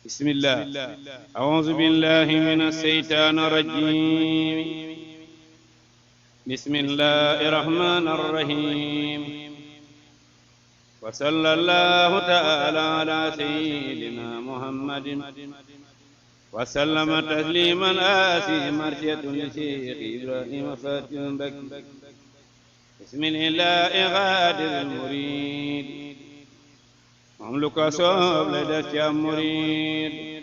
بسم الله. أعوذ بالله من الشيطان الرجيم. بسم الله الرحمن الرحيم. وصلى الله تعالى على سيدنا محمد وسلم تسليما آسي مرشد لشيخ إبراهيم فاتح بكي. بسم الله غادر المريد مملك صوب لدى مريد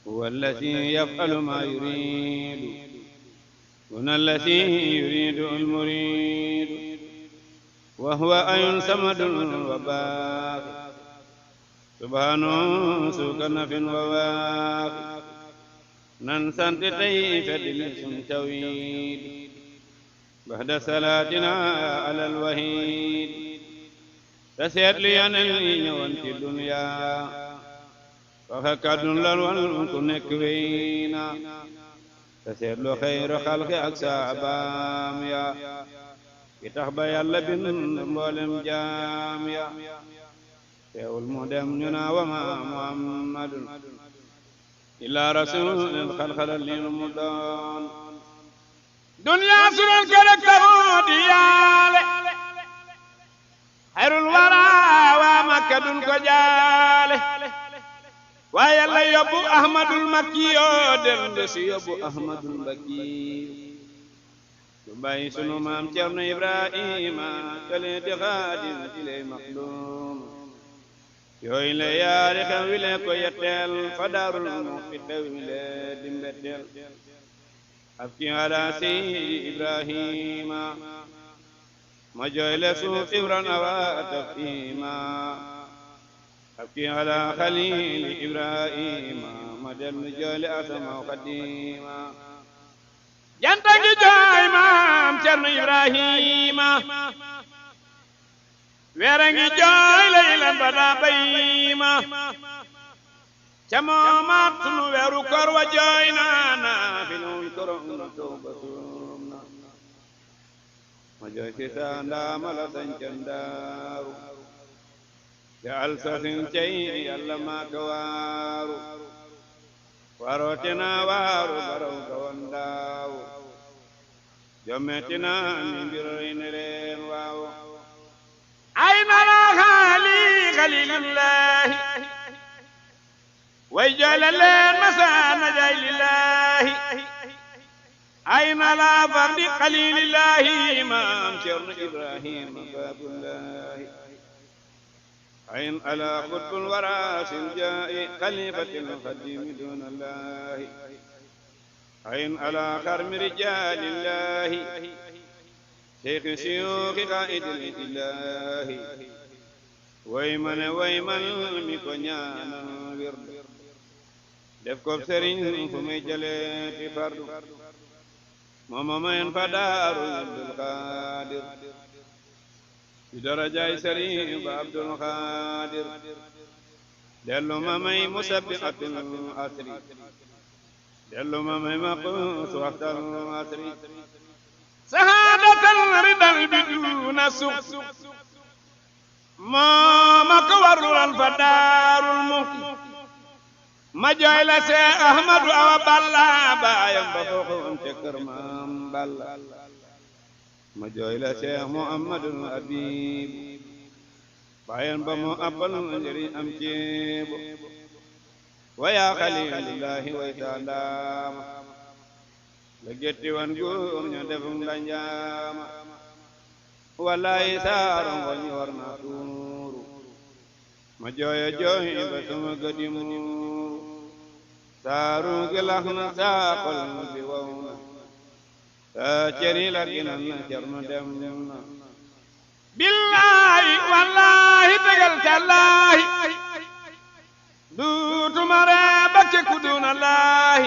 هو الذي يفعل ما يريد هنا الذي يريد المريد وهو أي صمد وباق سبحانه سكن في وواق ننسان تيف دلسن تويد بعد صلاتنا على الوحيد تسير لي أن اليوم في الدنيا فهكذا للون كنك وينا تسير له خير خلق أكسابام يا كتاب يلا بن مولم جام يا تقول مدمنا وما محمد إلا رسول الخلق للمدان دنيا سرور كرك توديالي خير الورى ومكة كجالي ويلا يبو أحمد المكي دلس يبو أحمد المكي باي سنو مام تيرنا إبراهيم كلي دخادم إلي مخدوم يوي لا ياري خويل كو يتل فدار المفيد ويلا دمبتل أبكي على سيد إبراهيم ما جايل سوف إبرانا وتفهيما أبكي على خليل إبراهيم ما دم جايل أسمى قديما جنتك جاي مام شرم إبراهيم ويرنجي جاي ليلا بدا بيما شمامات سنو ويرو كروا جاينا فينو كرون توبتومنا ما جاي سيساندا ملسن جندارو جعل سسن شيء يلا ما كوارو واروتنا وارو برو كونداو جمعتنا نبيرين رين واو أين خليل الله ويجعل لين مسانا جاي لله أين لا فرد خليل الله إمام شرن إبراهيم باب الله أين على خطب الوراس الجاء خليفة القديم دون الله أين على خرم رجال الله شيخ شيوخ قائد الإله ويمن مكنيانا ورد دفكوب سرين فمي جلي فرد ماما ينفدار عبد القادر بدرجة سرين عبد القادر دلو مامي مسبقة الأسر دلو مامي مقوس وقت الأسر سعادة الرضا بدون سوء ماما كور الفدار المخ ما جاي لسي أحمد أو بالله بايم بفوقهم شكر مام بالله ما جاي لسي محمد الأبيب بايم بمو أبل جري أمجيب ويا خليل الله ويسلام لجيتي وانقوم ندفن لنجام والله سارم ونورنا تور ما جاي بسم قديمور سارو قلقنا ساقل بوونا ساچري لكنا نشرم دمنا بالله والله تقلت الله دوت مرابك كدون الله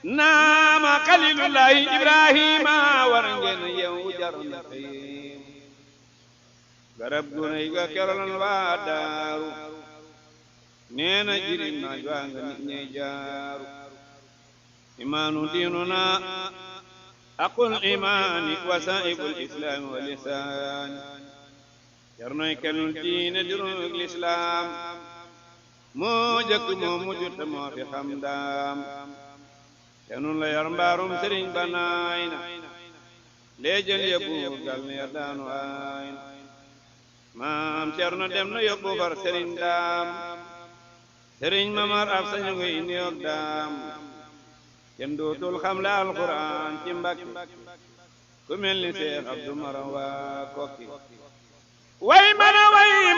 نام خليل الله إبراهيم ورنجن يوجرن خيم غرب غنيغا كرلن وادارو نينا جيرين ناجوانغ ني جارو إيمان ديننا أقل إيمان وسائب الإسلام واللسان يرني كنون دين دروغ الإسلام moo jëkk moo mujj te moo fi xam daam te nun la yor mbaarum sëriñ ba naay na lee jël yóbbu gal ne daanu aay na maam Cerno dem na yóbbu far sëriñ daam sëriñ mamar ab sañu ngi indi yoog daam kenn dootul xam la alquran ci Mbàkke ku mel ni Seex Abdu Maram waa Kokki way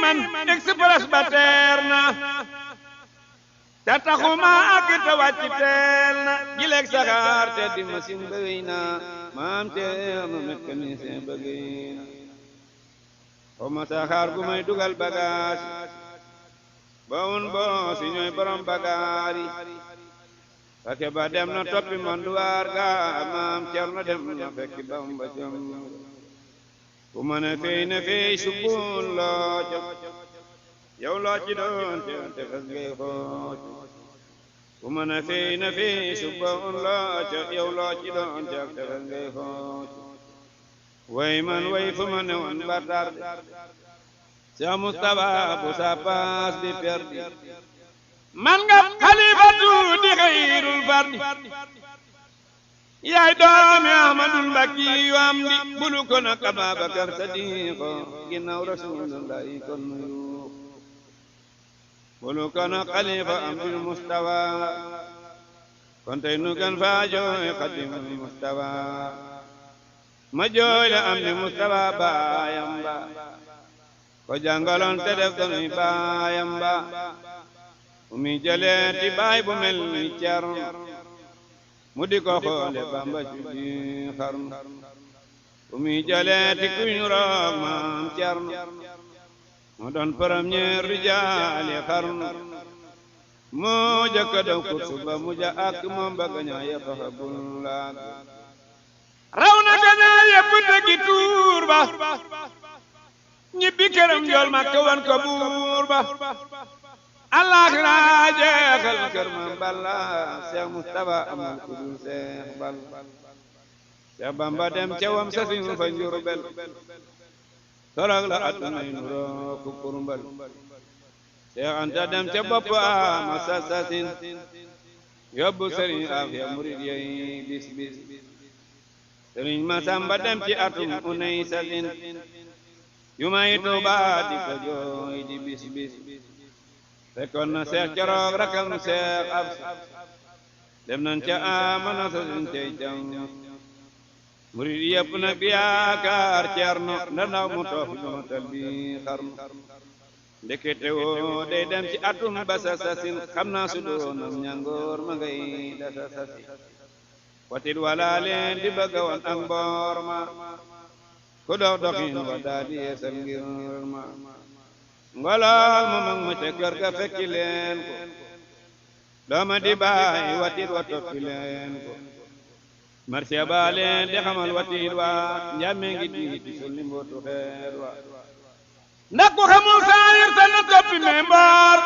man express ba teer na te taxuma àgg te wàcc teel na jileeg saxaar te di machine bëgg na maam Cerno mécanicien bëgg na xawma saxaar gu may dugal bagage ba un bo si ñooy borom bagaar yi fake ba dem na toppi manduwaar ga maam Cerno dem na fekki Bamba jom ku mën a fey na fey subbul looco yow loo ci doon te fas ngay xooj ku mën a fey na fey subbul looco yow loo ci doon te fas ngay xooj way man way fu ma ne woon ba tarde Seex Mustafa bu sa paas di perdi man nga xalifatu di xayrul fardi yaay doomi Ahmadul Mbakki yu am di bulu ko nag Ababakar Sadiqo ginnaaw Rasulullahi kon nuyu bulu ko nag xalifa Amdul Mustafa kon tey nu gan faa jooy Xadimul Mustafa ma jooy la Amdi Mustafa baayam ba ko jàngaloon te def ko nuy baayam ba mi jëlee ti baay bu mel ni Cerno mu di ko xoole Bamba ci di xarnu mi jëlee ti kuñ roog maam Cerno mu doon premier rijaali xarnu moo jëkk daw kursu ba mu ja ak moom ba gañaa yëpp xa bul laag raw na gañaa yëpp dëggi tuur ba ñibbi këram njool ma ka wan ko buur ba alaxira jeexal kër Maam Balla Seex Mustafa amul ku dul Seex Balla Seex Bamba dem ca wam sasin fa Njurbel torog la addunay nuroo ku kurmbal Seex Anta dem ca bopp ama sasin yóbbu Sëriñ Afiya murid yey bis bis Sëriñ Masamba dem ci atum unay sasin yu may Tuuba di ko jooy di bis bis fekkoon na Seex Coroog rakam Seex Absa dem nañ ca amana sasin tey jam murid yëpp nag di yaakaar Cerno ndaw mu toog fi matal bi xarnu ndekete woo day dem ci atum basa sasin xam naa su doonam ñangoor ma ngay dasa sasi watit wala leen di bëgga woon ak mboor ma ku dox doxin wa daa di yeesal ngir ma ngolol mu mag ma ca kër ga fekki leen ko dooma di baay watit wa toppi leen ko marché ba leen di xamal watit wa njàmme ngi di sul ni mbootu xeer wa ndax ku xamul saayir sa na toppi me mboor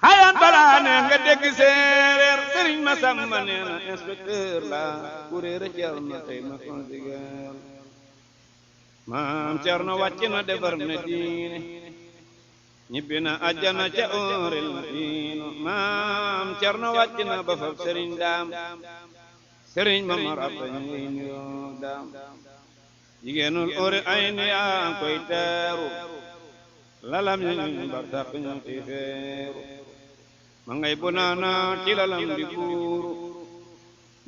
xayaan balaa neex nga dégg séeréer Sëriñ Masamba nee na inspecteur la kuréere Cerno tey ma consigeer maam Cerno wàcc na defar na diine ñibbi na àjjana ca óorel na diino maam Cerno wàcc na ba fab Sëriñ Daam Sëriñ Mamar Abba ñu ngi nuyoo daam jigéenul óore ay ni yaa koy teeru lalam ñu bar sàq ñu ci feeru ma ngay bu naana ci lalam di buuru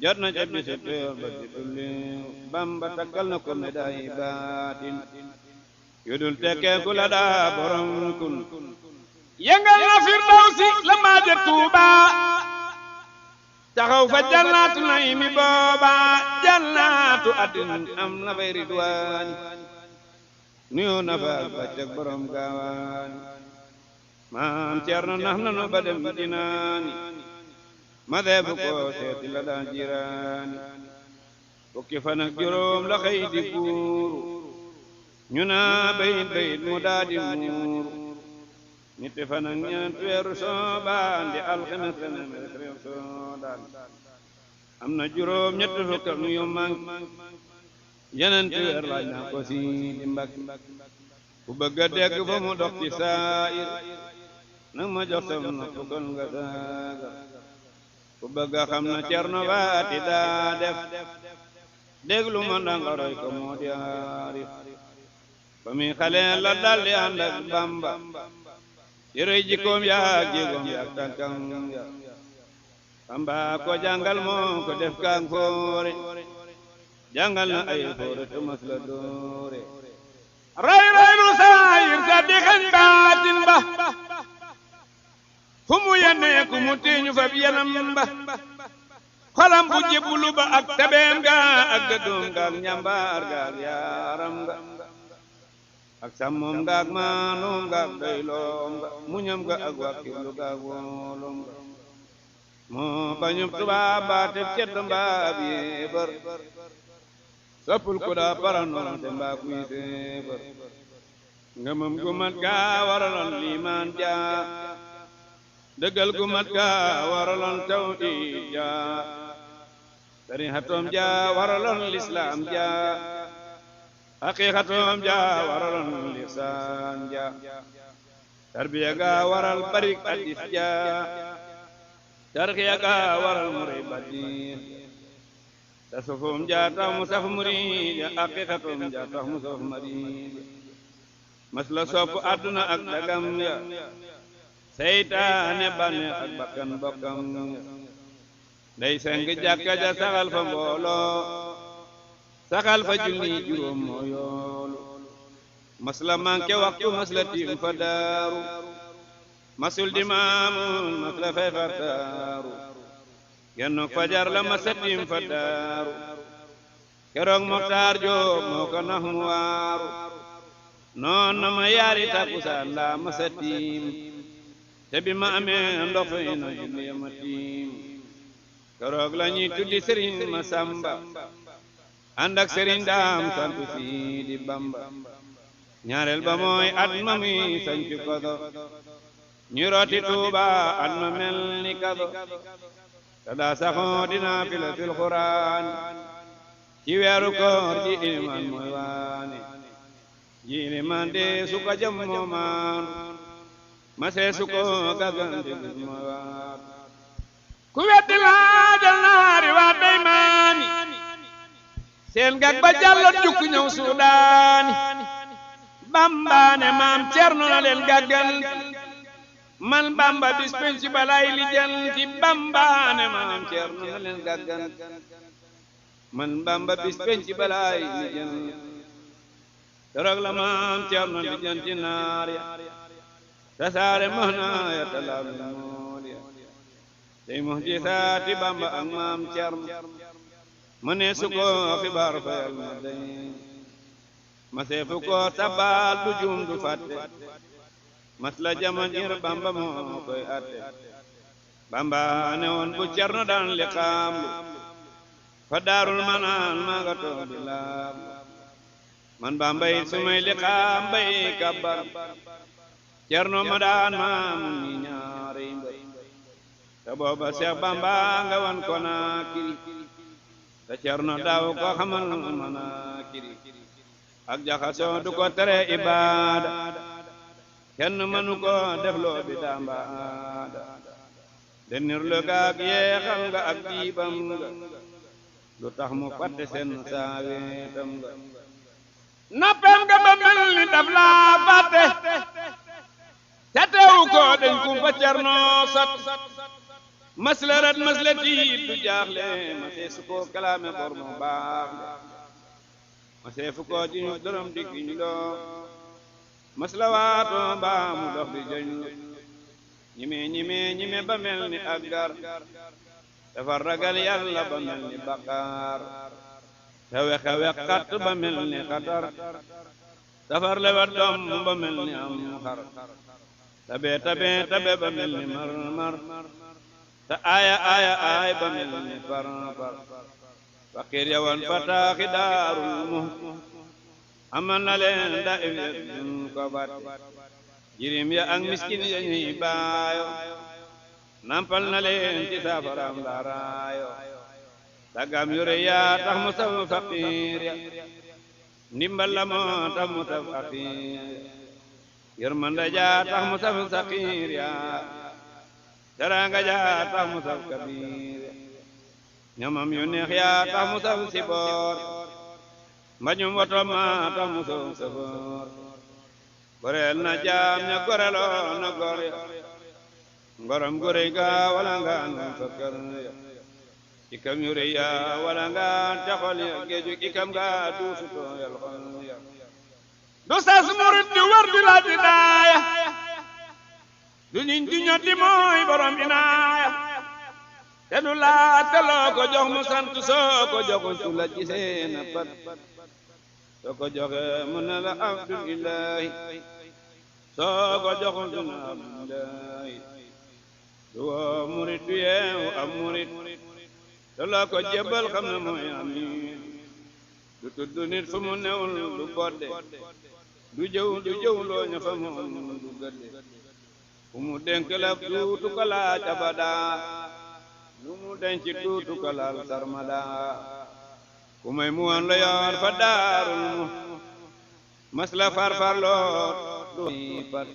jot na ca bisu teer ba di tulliw Bamba takkal na ko médaille baatin yudul tekkeeku la daa borom kun yëngal na Firdawsi la maaje Tuuba taxaw fa jannaatu naymi booba jannaatu addin am na fay ridwaani nuyoo na fa ak baccak borom gaawaani maam Cerno nax nanu ba dem dinaani ma deebu ko seeti la daan jiraani fukki fan ak juróom la xëy di buuru ñu naa bayit mu daa di muuru ñetti fan ak ñeent weeru Soobaan di alxames la ne weeru Soodaan am na juróom ñetti fukk ak yu mank yeneen weer laaj naa ko si di Mbàkke ku bëgg a dégg fa mu dox ci saayir nang ma jox sam nopp kon nga saaga ku bëgg a xam na Cerno Faati daa def déglu ma ndanga roy ko moo di aarif ba mi xale la daldi ànd ak Bamba ci rëy jikkoom yaa jéegoom yaa tànkam ya Bamba ko jàngal moo ko def kaang foore jàngal na ay foore te mas la doore ray lu saayir sa di xañ baatin ba fu mu yennee ku mu tiiñu fab yanam ba xolam bu jébbulu ba ak tabeem ga ak dëddoom ga ak ñambaar ga ak yaaram ga ak sàmmoom ga ak maanoom ga ak doyloom ga muñam ga ak wàkkirlu ga ak woolom ga moo bañub tubaab baa te cedd mbaa bi yéebar soppul ku daa paranoon te mbaa kuy séebar ngëmam gu mat ga waraloon liimaan ja dëggal gu mat ga waraloon tawhiid ja sarihatoom ja waraloon lislaam ja haqiqatoom ja waraloon lisaan ja tarbiya ga waral barik hadis ja tarxiya ga waral muri badis tasufum ja tax mu saf murid ya haqiqatoom ja tax mu saf murid mas la sopp àdduna ak dagam ya seytaane bànneex ak bakkan bokkam day seng jàkka ja saxal fa mbooloo saxal fa julli juróom moo yoolu mas la manqué waxtu mas la tiim fa daaru masul di maamun mas la fay far daaru gennook fajar la mas la tiim fa daaru keroog Moxtaar Joob moo ko nax mu waaru noon na ma yaari takkusaan la mas la tiim te bi ma amee ndox fay na julli ma tiim keroog la ñuy tuddi Sëriñ Masamba ànd ak Sëriñ Daam santu Sidi Bamba ñaareel ba mooy at ma muy sañcu kodo ñu rooti Tuuba at ma mel ni kado te daa saxoo dina fila fil Quraan ci weeru koor ji ilimaan mooy waane ji ilimaan de su ko jam moo maan ma see su ko gagante gis mooy waat ku weddi laajal naari waa dey maani seen gag ba jàllot jukk ñëw Suudaani Bamba ne maam Cerno na leen gàggal man Bamba bis penc balay lijanti Bamba ne maam Cerno na leen gàggal man Bamba bis penc balay lijanti keroog la maam Cerno lijanti naar ya tasaare mahna ya talaal mool ya tey muhjisaati Bamba ak maam Cerno ma ne su ko xibaar fayal ma day ma seefu ko sabal du juum du fàtte mas la jamanir Bamba moo koy atte Bamba ne woon bu Cerno daan liqaamlu fa daarul manaan maa nga toog di laam man Bamba yi su may liqaam bay kabbar Cerno ma daan maamu ni ñaari mbër te booba Seex Bamba nga wan ko naa kiri te Cerno daaw ko xamal manaakiri ak jaxasoo du ko tere ibaada kenn mënu ko defloo bi dambaada denir lu gaag yeexal nga ak diibam nga lu tax mu fàtte seen saaweetam nga noppem nga ba mel ni daf laa fàtte te teewu ko dañ kumpa Cerno sot masla rat masla tiit du jaaxle ma see su ko kalaame bor mu baax ma see fu ko di dorom di giñ loo masla waato mbaa mu dox di joñ ñime ba mel ni ak gar dafa ragal Yàlla ba mel ni baqaar te wexe wexat ba mel ni xatar dafar lewat doom ba mel ni am xar tabe ba mel ni mar te aaya ba mel ni far fakir yawan fataaxi daarul Muhti amal na leen da iwet dun ko bat jirim ya ak miskin ya ñuy baayo nampal na leen ci saafaraam daaraayo tagam yure yaa tax mu saf fakir ya ndimbal la moo tax mu saf fakir yërmande ja tax mu saf saqiir ya teraanga ja tax mu saf kabiir ya ñamam yu neex ya tax mu saf siboor mbañum woto ma tax mu saf safoor goreel na jaam ña goreloo na gor ya ngorom gorey ga wala ngaan fa kër ya ikam yu rëy ya wala ngaan ca xol ya géeju ikam ga duusu tooyal xol ya du sas murit di war di la di daaya du ñiñ di ñotti mooy borom inaaya te du laa te loo ko jox mu sant soo ko joxul su la gisee na pat soo ko joxe mu ne la abdulillahi soo ko joxul du na abdulillahi du woo murit du yeewu am murit te loo ko jébbal xam ne mooy amin du tudd nit fu mu newul du bodde du jëw loo ña fa moom du gëdde fu mu dénk la duutu ko laaj abada lu mu denc duutu ko laal sarmada ku may mu woon la yoon fa daarul mu mas la farfarloo du pat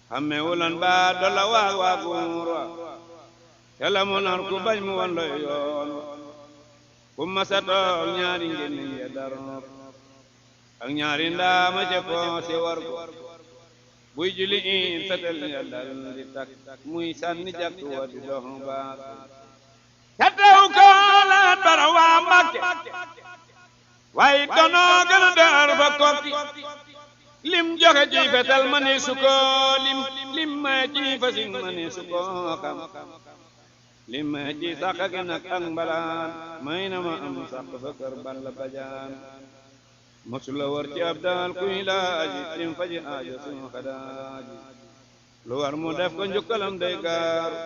xamme wulan ba dolla waaguur wa te la mu nar ku bañ mu woon la yoon ku masa toog ñaari ngeen ya daroon ak ñaari ndaama ca poose war ko buy juli in fetel ya dal di tak muy sànni jakk wa di dox baak ca teew ko laat bara waa Mbàkke waaye donoo gën a dër fa kokki lim joxe ci fetel ma ne su ko lim ma ci fasin ma ne su ko xam lim ma ci sax ak nag ak mbalaan may na ma am sax fa kër Balla Bajaan mosula war ci ab daal kuy laaji lim faji aajo sunu xadaaji lu war mu def ko njukkalam day gaaru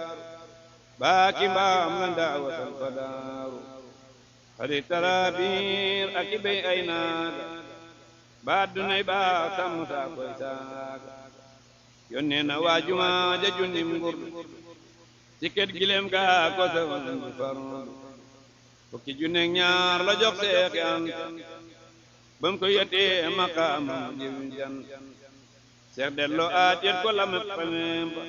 baaki mbaam la ndaawatal fa daaru xadi tarabiir ak i bay ay naaga ba dunay baax sàmm saa koy saaga yónnee na waajuma ja junnim ngurdu tiket gilem ga ko sawan di fardu fukki junneeg ñaar la jox seexi Anta bam ko yetee maqaamam jiw jan seex delloo aat yet ko la met pamem ba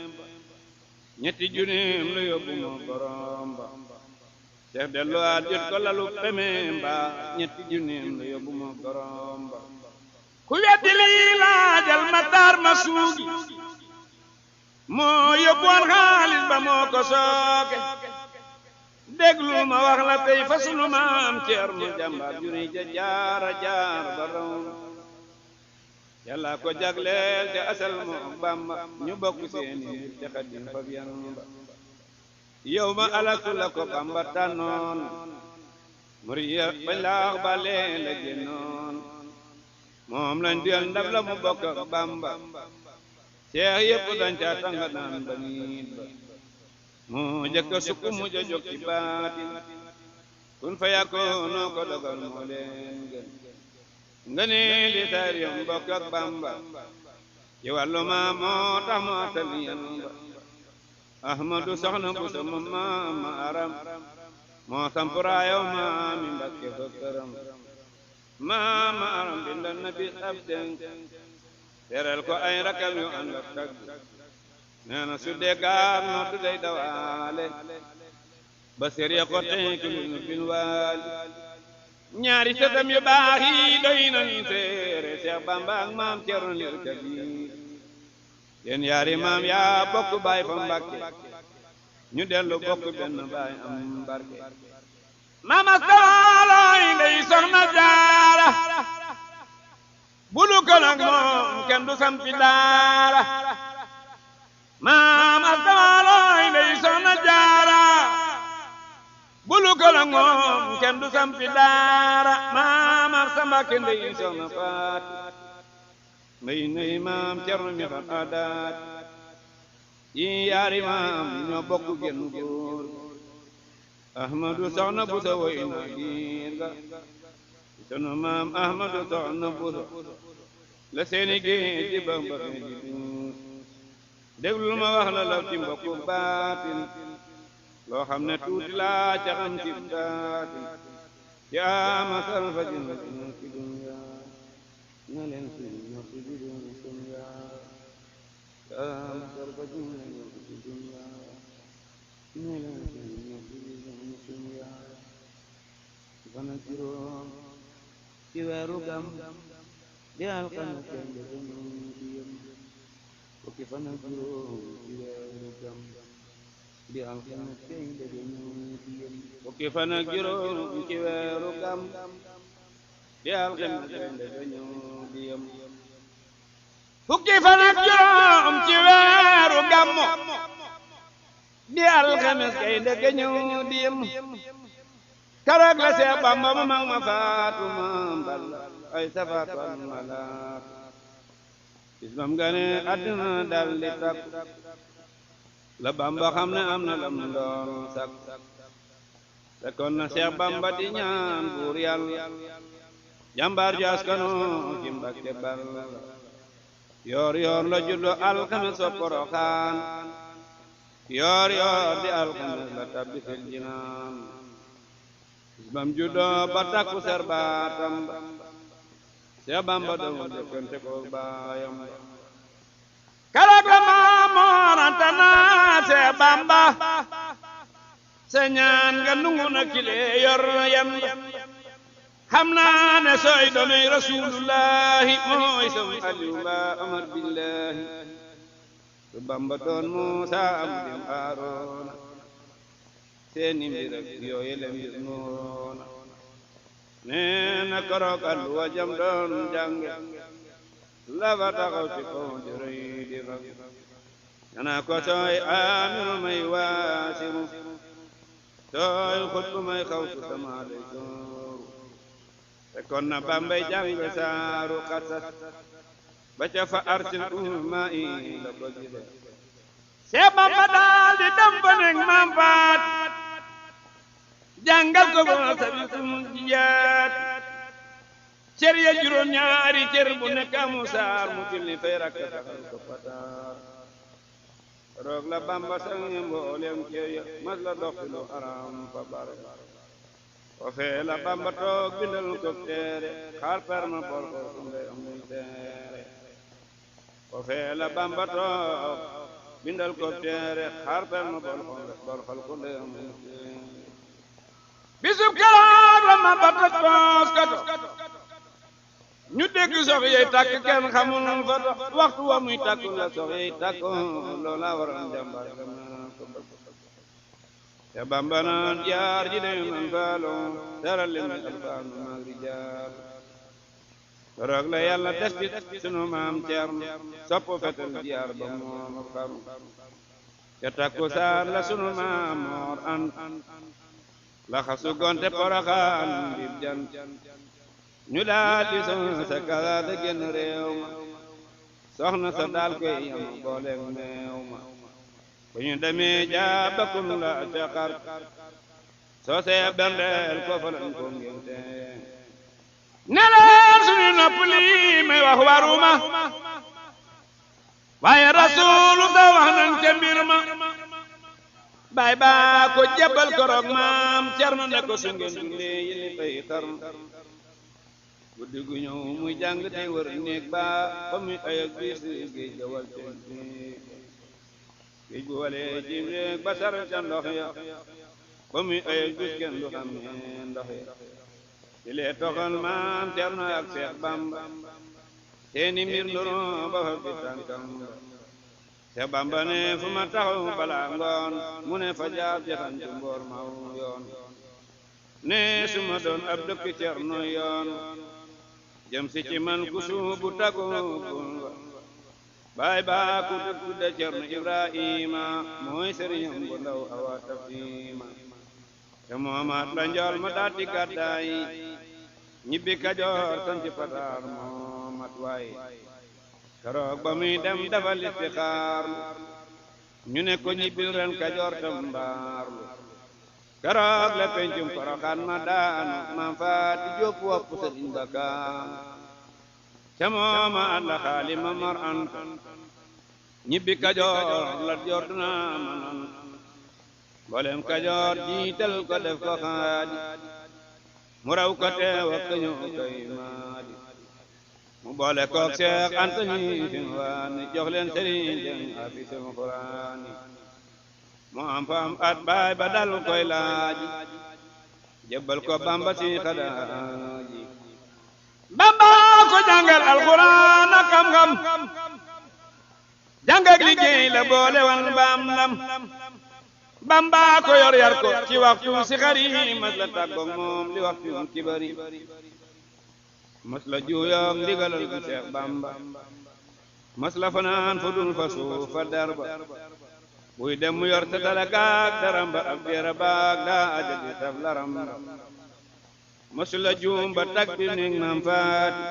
ñetti junneem la yóbbu moo borom ba seex delloo aat yet ko lalu pamem ba ñetti junneem la yóbbu moo borom ba ku weddi lii laajal Matar ma suugi moo yóbbuwoon xaalis ba moo ko sooke déglu ma wax la tey fa sunu maam Ceerno jàmbaar ju rëy ja jaara jaar ba raw yàlla ko jagleel te asal moo Bamba ñu bokk seeni mbir te Xaadim fab yan ba yow ma alastu la ko Bamba tànnoon muriya bañ laax ba lee la génnoon moom lañ diyal ndab la mu bokk ak Bamba seex yépp dañ ca tanga naan ba niit ba moo jëkk sukk mu jóg ci baatin kun fa yakkoonoo ko dogal moo leen gën nga ne li taariyam bokk ak Bamba ci wàllu ma moo tax mu atal yan ba Ahmadu soxna bu sama maama aram moo sampuraayow maami Mbakke fa këram maama aram bindal na bis ab denk teral ko ay rakam yu ànd ak tagg nee na su dee gaar noddu day dawaale ba sëriya ko tenki lu bin waali ñaari sëtam yu baax yi doy nañu seere Seex Bamba ak maam Cerno Ndir Kabiir yéen yaari maam yaa bokk baay fa Mbàkke ñu dellu bokk benn baay am barke mama saalooy ndey Soxna Jaara bulu ko nag moom kenn du sampi daara maam asaalooy ndey Soxna Jaara bulu ko nag moom kenn du sampi daara maam ak Sambake ndey Soxna Faati mbay ndey maam Cerno mi xam aadaat yi yaari maam ñoo bokk genn góor Ahmadu Soxna Buso woy na giir ga sunu maam Ahmadu Soxna Buso la seeni géej di Bamba di duus déglul ma wax la law ci mbokku baatin loo xam ne tuuti laa ca xam ci baatin ci amasal fa jin ci dunya na leen suñu ñoo ci dunya fana juróom ci weeru gam di alxames fukki fan ak juróom ci weeru gam di alxames fukki fan ak juróom ci weeru gam di alxames di yem fukki fan ak juróom ci weeru gam di alxames kay ndeke ñëw di yem keroog la Seex Bamba ma mag ma faatu ma mbal ay safaatu al malaat bis bam gane àddina dal di takku la Bamba xam ne am na lam doon sakku fekkoon na Seex Bamba di ñaan buur Yàlla jàmbaar ju askanu ci Mbàkke bal yoor yoor la juddo alxames so Poroxaan yoor yoor di alxames la tabbi fil jinaan bam juddo ba takku ser baatam Seex Bamba doon jëkkante ko baayam keroog la Maamoor Anta naa Seex Bamba sa ñaan nga nungu na kile yor yam xam naa ne sooy doonay Rasulullahi mooy sam Aliyu ba Amar billahi su Bamba doon Muusa am dim Aaroona seeni mbir ak yooyele mbir noona nee na keroog alluwa jam doon jànge la fa taxaw ci kaw di rëy di fa ñana ko sooy aamiru may waasiru sooy xutbu may xawsu sama lay sooru fekkoon na Bambay jàng saaru xasas ba ca fa arsil umma i la ko gide Seex Bamba daal di dem ba nekk Maam Faat jàngal ko ba sabi sum jiyaat cër ya juróom ñaari cër bu nekk amu saar mu julli fay rakka taxal ko pataar roog la Bamba sange mboolem cër ya mas la dox lu araam fa bare o fee la Bamba toog bindal ko teere xaar perma bor ko sunde amul teere o fee la Bamba toog bindal ko teere xaar perma bor xal ko nde amul teere bisub keroog la ma bata toos kato ñu dégg sox yey tàkk kenn xamul fa dox waxtu wa muy tàkku la sox yey tàkku loola waral jàmbaar ka naa ko bëgg te Bamba naan jaar ji de man faalo teral leen mi alfaanu maag rijaal keroog la yàlla des ci sunu maam Ceerno sopp fetal jaar ba moom xaru te takku saar la sunu maam Moor Anta la xasu gonte Poroxaan ngir jant ñu daal di soxna sa kala da génn réew ma soxna sa daal koy yam booleeg meew ma bu ñu demee jaabakum la ca xar soo see bendeel ko falan ko ngénte ne leen suñu nopp lii may wax waruma waaye rasuulu sa wax nañ ca mbir ma baay baa ko jebal koroog maam Cerno ne ko su ngeen dundee yéen fay xar guddi gu ñëw muy jàng tey wër néeg ba fa muy ay ak biis géej ga wal teen géej bu walee ci néeg ba sar ca ndox ya fa muy ay ak biis kenn du xam ne ndox ya ci lee toxal maam Cerno ak Seex Bamba seeni mbir ndoro ba fa bi tànkam Seex Bamba ne fu ma taxaw balaa ngoon mu ne fa jaar jaxan ci mboor maw yoon ne su ma doon ab dëkk Cerno yoon jëm si ci man ku suubu tagu baay baa ku tudde Cerno Ibrahima mooy sëriñam bu ndaw awa tafima te moomaat la njool ma daal di gàddaay ñibbi Kajoor sanci Pataar moomat waay keroog ba muy dem dafa listixaarlu ñu ne ko ñibbil ren Kajoor tam mbaarlu keroog la pencum Poroxaan ma daanu Maam Faati Jóob wopp Sëriñ Bakaam ca mooma alla xaali ma Mor Anta ñibbi Kajoor la Joor duna manan mboolem Kajoor jiital ko def ko xaadi mu raw ko teew ak ñëw koy maadi mu boole koog Seex Antani Finwaani jox leen sëriñ jëng afisul Quraani mu am fa am at baay ba dal koy laaji jébbal ko Bamba si xadaaji Bamba ko jàngal alxuraan ak xam-xam jàng ak liggéey la boole wan baam ndam Bamba ko yor yar ko ci waxtu si xari mas la tàggoog moom li waxtu ci bari mas la juuyoog ndigalal bu Seex Bamba mas la fanaan fu dul fa suuf fa darba buy dem mu yor sa talagaag daramba ak beera baag daa ajadi taf laram mas la juum ba tag bi néeg maam faati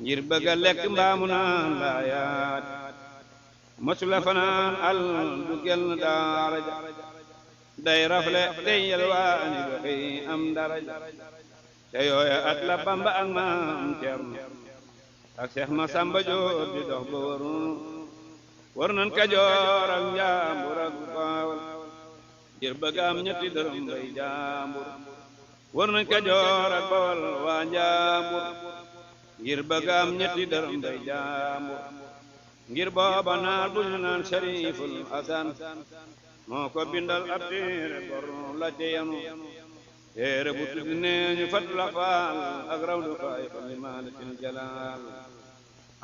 ngir bëgg a lekk mbaamu naan laayaat mas la fanaan al du gel daara ja day rafle day yalwaani ba xëy am daraja te yooya at la Bamba ak maam Cerno ak Seex Masamba Jóob di dox ba war nan Kajoor ak Njaambur ak Bawol ngir bëgg am ñetti dërëm bay jaambur war nañ Kajoor ak Bawol waa Njaambur ngir bëgg am ñetti dërëm bay jaambur ngir booba naar bu ñu naan Shariful Hasan moo ko bindal ab téere bor la ca yanu téere bu tudd nee ñu fat la faal ak rawdu faay fa li maalatil jalaal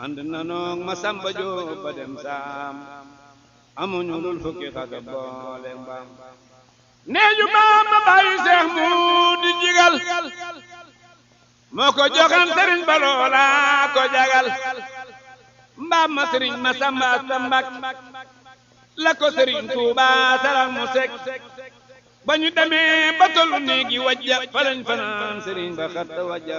ànd na noog Masamba Jóob ba dem saam amuñu lul fukki xasa boole mbaam nee ju maam ma bàyyi Seex mu di jigal moo ko joxan sëriñ ba loola ko jagal mbaam ma sëriñ Masamba sa mbak la ko sëriñ Tuuba saral mu sek ba ñu demee ba tollu néegi wajja fa lañ fanaan sëriñ ba xatta wajja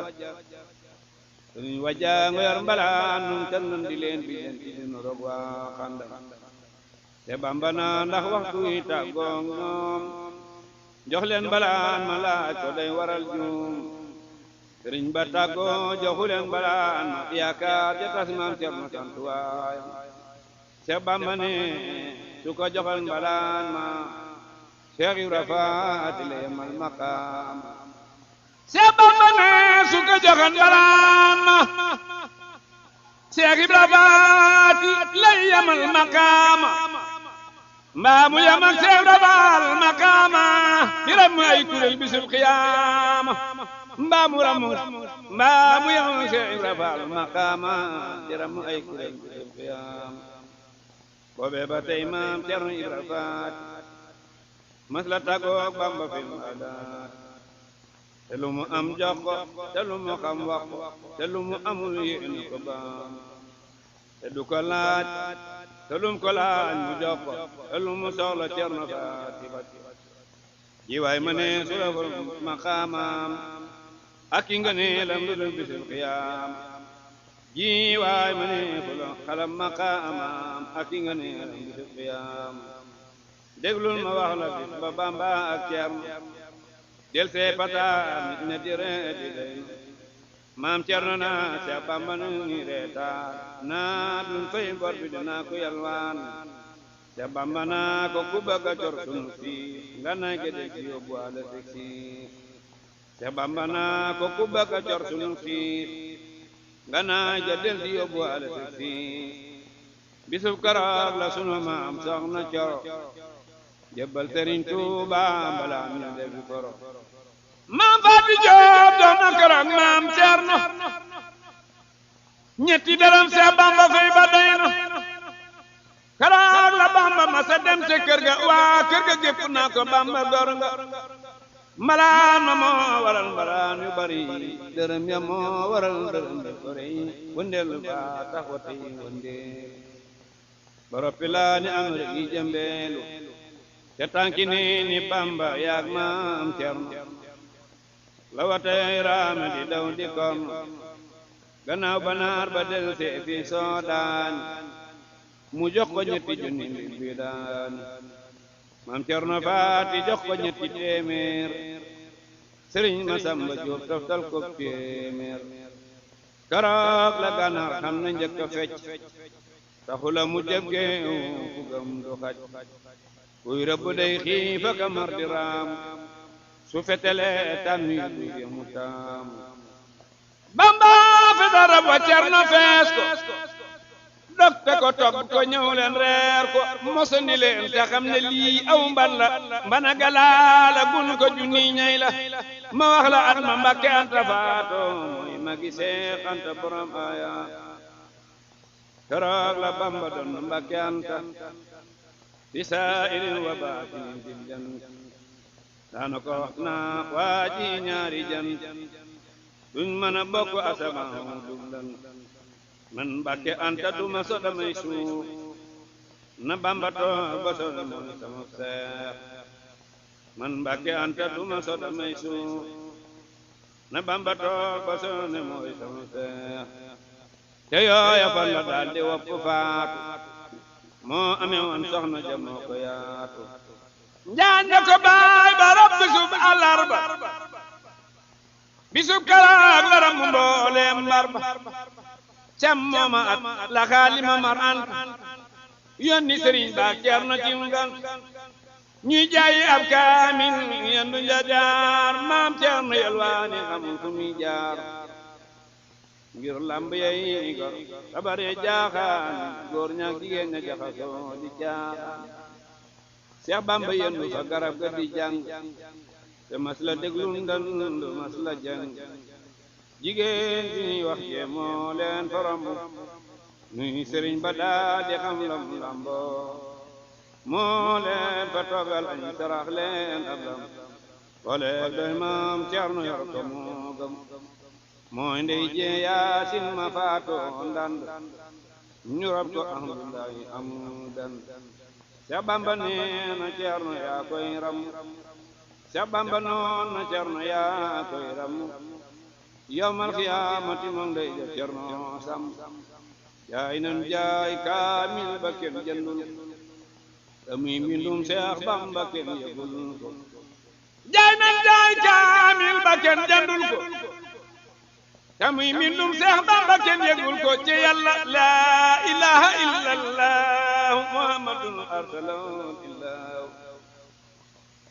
sëriñ wajja nga yor mbalaan nun callan di leen bi leen ci dinu roog waa xanda te Bamba na ndax waxtu yi tàggoog ñoom jox leen mbalaan ma laaj ko day waral juum sëriñ ba tàggoo joxu leen mbalaan ma yaakaar ja tas maam Cerno sant waay te Bamba ne su ko joxal mbalaan ma Seex Ibra Faati la yemal maqaam Seex Bamba ne su ko joxal mbalaan ma Seex Ibra Faati la yemal maqaama mbaa mu yem ak Seex Ibra Faal maqaama di ram ay kuréel bisul qiyaama mbaa mu yem ak Seex Ibra Faal maqaama di ram ay kuréel bisul qiyaama boobee ba tey maam Cerno Ibra Faati mas la tàggoog Bamba fi mu adaat te lu mu am jox ko te lu mu xam wax ko te lu mu amul yéene ko baam te du ko laaj te lu mu ko laaj mu jox ko te lu mu soxla Cerno Faati ji waay ma ne su la fol maqaamaam ak ki nga ne lam lu dul bisul qiyaam ji waay ma ne fu la xalam maqaamaam ak ki nga ne lam bisul qiyaam déglul ma wax la bis ba Bamba ak Cerno del see pataar nit ne di ree di day maam Cerno na Seex Bamba nu ngi reetaan naa dun fay bor bi dinaa ko yalwaan Seex Bamba naa ko ku bëgg a jor sunu fii nga nay gede ci yóbbu ala siksi Seex Bamba naa ko ku bëgg a jor sunu fii nga nay gedel di yóbbu ala siksi bisub keroog la sunu maam soxna Coro jébbal Sëriñ Tuuba balaa ñu defi koro maam Faati Jóob doon na keroog maam Cerno ñetti dërëm Seex Bamba fay ba doy na keroog la Bamba ma sa dem ca kër ga waa kër ga gépp naa ko Bamba gor nga mbalaan ma moo waral mbalaan yu bari dërëm ya moo waral dërëm yu bari wëndeelu ba tax wate yi wëndeel boroppi laa ni am rek yi jëmbeelu te tànki ni Bamba yaag maam Cerno la watay raame di daw di kom gannaaw banaar ba del see fi soodaan mu jox ko ñetti junni mbir bi daan maam Cerno Faati jox ko ñetti téeméer Sëriñ Masamba Jóob toftal ko téeméer keroog la gànnaar xam na njëkk a fecc taxula mu jëggeew ku gëm du xaj kuy rëbb day xiif ak a mar di raam su fetele tànn yu mu taam Bamba fi dara ba Cerno fees ko dokte ko togg ko ñëw leen reer ko mosandi leen te xam ne lii aw mban la mbana galaala gun ko junni ñay la ma wax la at ma Mbàkke Anta faato mooy magi Seex Anta borom aya keroog la Bamba doon Mbàkke Anta fi saa'irin wa baatinin fil janna daana ko wax naa waaji ñaari jan duñ mën a bokk asamaan duglan man Mbàkke Anta duma so damay suuf na Bamba toog ba so mooy sama seex man Mbàkke Anta duma so damay suuf na Bamba toog ba so ne mooy sama seex te yooya fan la daal di wopp faatu moo amee woon soxna ja moo ko yaatu njaañ na ko baay ba rab bisub àllarba bisub kalaak la ram mbooleem mbar ba cam mooma at la xaalima mar Anta yónni sëriñ ba Ceerno ci ngan ñuy jaayi ab kaamil yendu njajaar maam Ceerno yelwaani xamul fu muy jaar ngir lamb yey gor sabare jaaxaan góor ñaak jigéen ña jaxasoo di jaaxaan Seex Bamba yendu fa garab ga di jàng te mas la déglu ndand mas la jàng jigéen bi ñuy wax jee moo leen farambu nuy sëriñ ba daa di xam lam lambo moo leen fa toogal añ sarax leen ab lam booleeg doy maam Ceerno yor ko moo gëm mooy ndey jee yaasin ma faatoo ndand ñu rob ko alhamdulillahi am dan Seex Bamba nee na Ceerno yaa koy ram Seex Bamba noon na Ceerno yaa koy ram yawmal xiyaamati moom day def Ceerno sam jaay nan jaay kaamil ba kenn jëndul te muy mbindum Seex Bamba kenn yëgul ko jaay nan jaay kaamil ba kenn jëndul ko te muy mbindum Seex Bamba kenn yëgul ko ci Yàlla laa ilaha illallah muhammadun arsalahu illah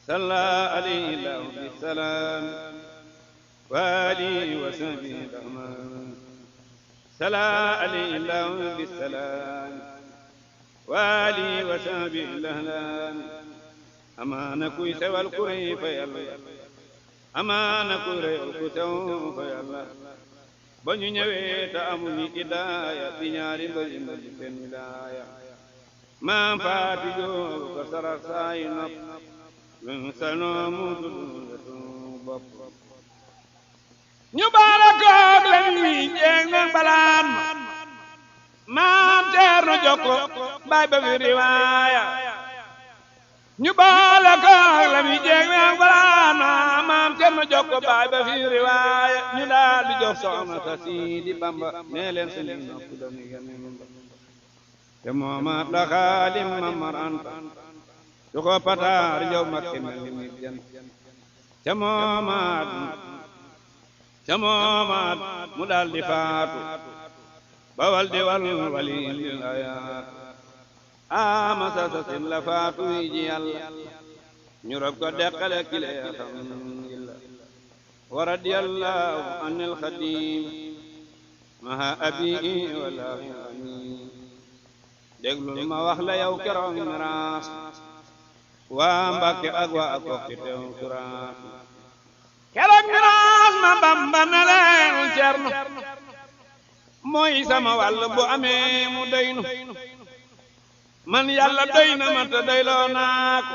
salla alayhi lahu bisalaam وآله وصحبه الرحمن صلى عليه الله بالسلام وآله وصحبه الأهلان أمان كوي سوى الكري فيلا أمان كوي الكتو فيلا بني نوي تأمني إدايا بنياري بني بني ولايا ما فاتجو كسر ساينب من سلام باب ñu baara koog len wi jeeg neen balaan ma maam Ceerno jokko baay ba fi riwaaya ñu baara koog len wi jeeg neen balaan ma maam Ceerno jokko baay ba fi riwaaya ñu daal di jox soxna ta Sidi Bamba nee leen seen nopp dami ganen te moomaat la xaalim ma mar Anta du ko pataar njow makke mel ni mi jan te moomaat mu daal di faatu bawal di wal wali lil ayaat ama sasa sin la faatu yi ji Yàlla ñu rob ko deqale kile alhamdulillah wa radiyallahu anil xadim maha abi wallahi amin déglul ma wax la yow keroog miraas waa Mbàkke ak waa Kokki teew kuraas keroog miraas ma Bamba na leen Ceerno mooy sama wàll bu amee mu doynu man Yàlla doy na ma te doyloo naa ko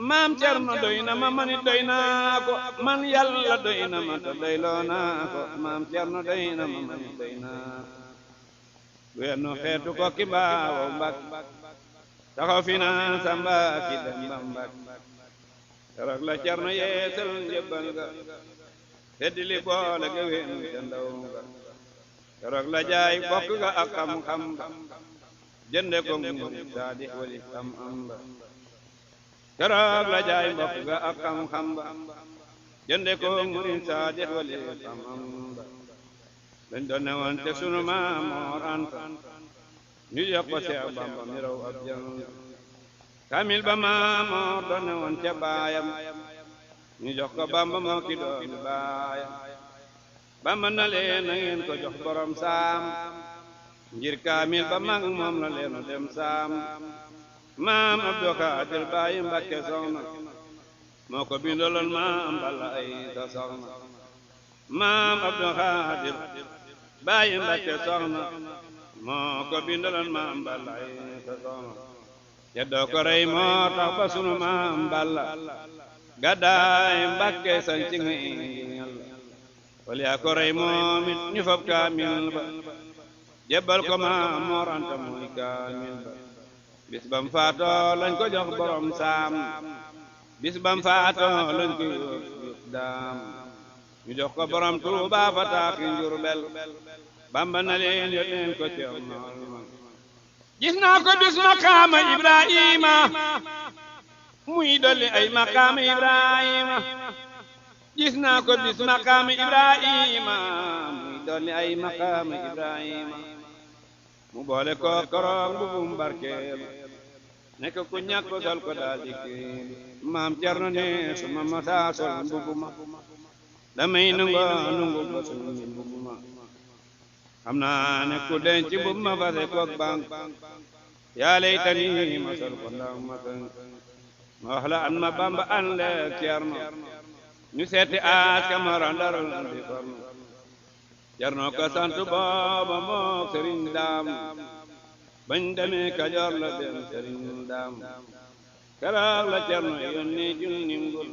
maam Ceerno doy na ma manit doy naa ko man Yàlla doy na ma te doyloo naa ko maam Ceerno doy na ma manit doy naa ko weenu xeetu ko ki baawo Mbàkke taxaw fi naan sa Mbàkke dem ba Mbàkke keroog la Ceerno yeesal njëbbal ga feddi li boole ga weenu ca ndaw ga keroog la jaay bokk ga ak xam-xam ba jënde ko murid saadix wali am ba keroog la jaay bokk ga ak xam-xam ba jënde ko murid saadix wali am ba dañ doon ne woon te sunu maam Moor Anta ñu jox ko Seex Bamba mi raw ab jant kamil ba maamoor doon ne woon ca baayam ñu jox ko Bamba moo ki doomi baayam Bamba na leen na ngeen ko jox borom saam ngir kaamil ba mag moom la leenu dem saam maam Abdou Khadir Baye Mbakke soxna moo ko bindaloon maam Balla ay sa soxna maam Abdou Khadir Baye Mbakke soxna moo ko bindaloon maam Balla ay sa soxna te doo ko rey moo tax ba sunu maam Balla gàddaay Mbakke sanci nga Yàlla wal yaa ko rey moom it ñu fab kaamil ba jébbal ko maam Mor Anta mooy kaamil ba bis bam faatoo lañ ko jox borom saam bis bam faatoo lañ ko yóbbu daam ñu jox ko borom Tuuba fa taaxi Njurbel Bamba na leen yót leen ko ceew nool gis naa ko bis maqaama Ibrahima muy dolli ay maqaama Ibrahima gis naa ko bis maqaama Ibrahima muy dolli ay maqaama Ibrahima mu boole ko koroog mbubum barkeel nekk ku ñàkk sol ko daal di keel maam Cerno ne suma masaa sol mbubuma damay nungu ba sumi mbubuma xam naa ne ku denc mbubuma fase koog bank yaa laytani ma sol ko ndaw ma tënk ma wax la an ma Bamba an leeg Cerno ñu seeti aas kamara ndarul di farnu Cerno ko sant booba mook Sëriñ Daam bañ demee Kajoor la dem Sëriñ Daam keroog la Cerno yónni junni ngul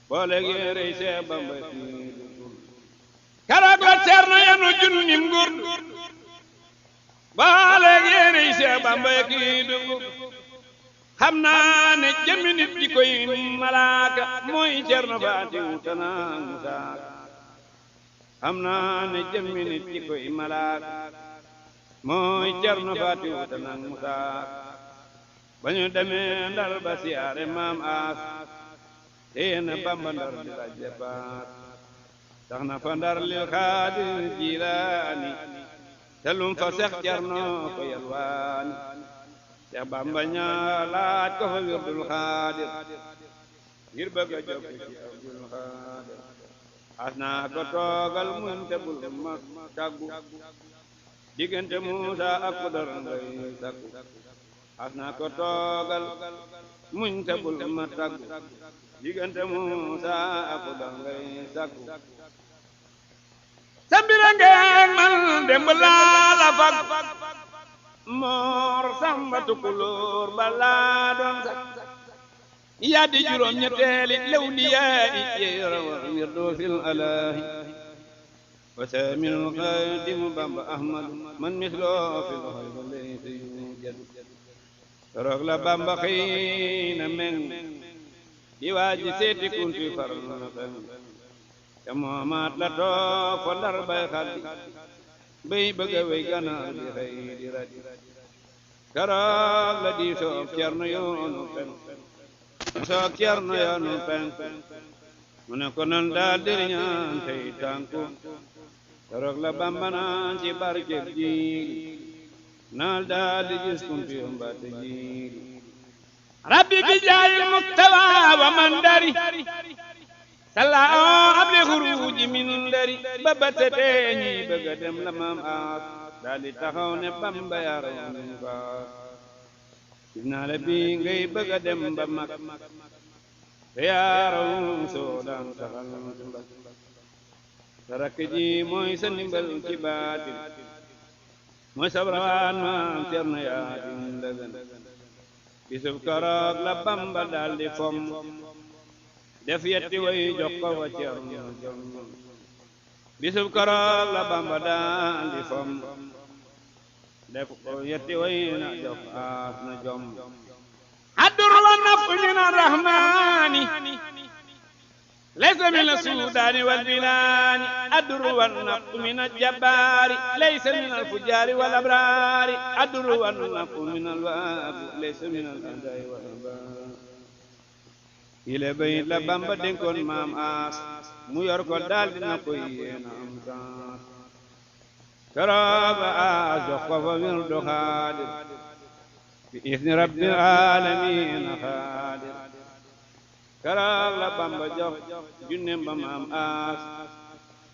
boole géerey Seex Bamba fii dugul keroog la Cerno yónni junni ngul boole géerey Seex Bamba fii dugul xam naa ne jëmmi nit ji koy malaaka mooy Cerno Faati wutana musaaka xam naa ne jëmmi nit ji koy malaaka mooy Cerno Faati wutana musaaka ba ñu demee Ndar ba siyaare maam Aas teena Bamba Ndar di laaj depaat tax na fa Ndar lil Xaadir Jilaani telum fa Seex Cerno ko yalwaani Seex Bamba ñaa laaj ko fa wirdul Xaadir ngir bëgg a jokk ci Abdul Xaadir as naa ko toogal muñ te bul ma tàggu diggante Muusa ak Xudar ngay sakku as naa ko toogal muñ te bul ma tàggu diggante Muusa ak Xudar ngay sakku sa mbira ngeen man démb laa la fag Moor Samba Tukulóor balaa doon sax yaa di juróom ñetteeli lew li yaa i yeerawa wirdoo fil alaahi wa saaminul xaadimu Bamba Ahmadu man misloo fil xayri laysa yujadu roog la Bamba xëy na meng di waaji seeti kunti faral na feng te moomaat la toog fa Ndar bay xaddi bay bëgga wey ganaar di xëy di radi keroog la di soog Cerno yoonu pen soog Cerno yoonu pen mu ne ko nan daal diriñaan tey tànku keroog la Bamba naan ci barkeb jiili naal daal di gis kunti yombaate jiili rabbi bi jaayil mustawa wa man dari salla abli xuruuji min dari ba batete ñi bëgg a dem la maam Aas daal di taxaw ne Bamba yaroon faas gis naa la bi ngay bëgg a dem ba mag te yaroon soo daan saxal mbag sa rakk ji mooy sa ndimbal ci baatin mooy sabrawaan maam Cerno yaatin ndëgën bisub keroog la Bamba daal di fomm def yetti way jox ko fa Cerno jom bisub keroog la Bamba daal di fomm def ko yetti way na jox Aas na jom addur wa naf min arrahmani laysa min asudani wal bilani addur wa naf min aljabbari laysa min alfujari wal abrari addur wa naf min alwaabi laysa min aladai wal abari ile bayit la Bamba dénkoon maam Aas mu yor ko daal dina koy yéena am saas keroog Aas jox ko fa wirdu Xaadir bi isni rabbil alamin Xaadir keroog la Bamba jox junne ba maam Aas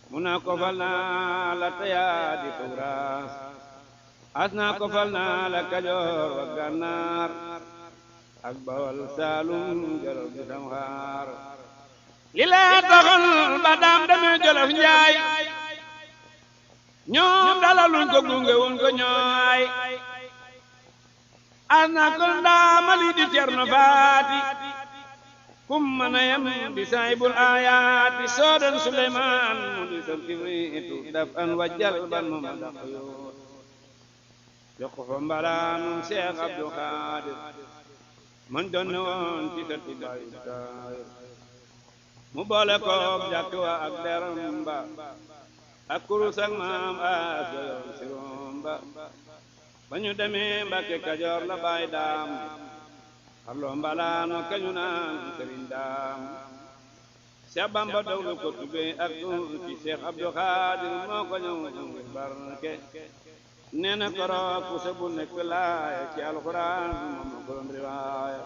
mu naa ko fal naa la tayaa di fuuraas as naa ko fal naa la Kajoor wa Gànnaar ak Bawol Saalum Jolof di Samxaar li lee taxal ba daam demee Jolof Njaay ñoom dalaluñ ko gunge wuñ ko ñooy as naa ko ndaamali di Cerno Faati kum mën a yem di saahibul aayaati soodan Suleymaan mu di sam kibriitu daf an wajjal ban mu ma daq yoot yokk fa mbalaanum Seex Abdu Xaadir man doon woon ci sëti Baay Taayir mu boole koog jàkk wa ak deram ba ak kurus ak maam as yoon sirom ba ba ñu demee Mbàkke Kajoor la Baay Daam xarloo mbalaano kañu naan Sëriñ Daam Seex Bamba dawlu ko tubee ak ci Seex Abdu Xaadir moo ko ñëw ngir barke nee na koroog ku sa bu nekk laaya ci alxuraan moom la ko doon riwaaya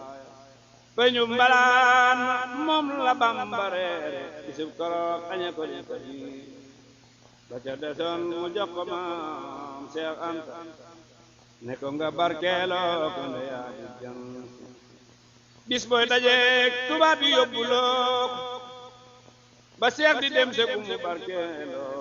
peñu mbalaan moom la Bamba reere bisub koroog añe ko di ko di ba ca desoon mu jox ko maam Seex Anta ne ko nga barkeeloo ko nde yaa di jant bis booy dajeek tubaab yi yóbbuloo ba Seex di dem se ku mu barkeeloo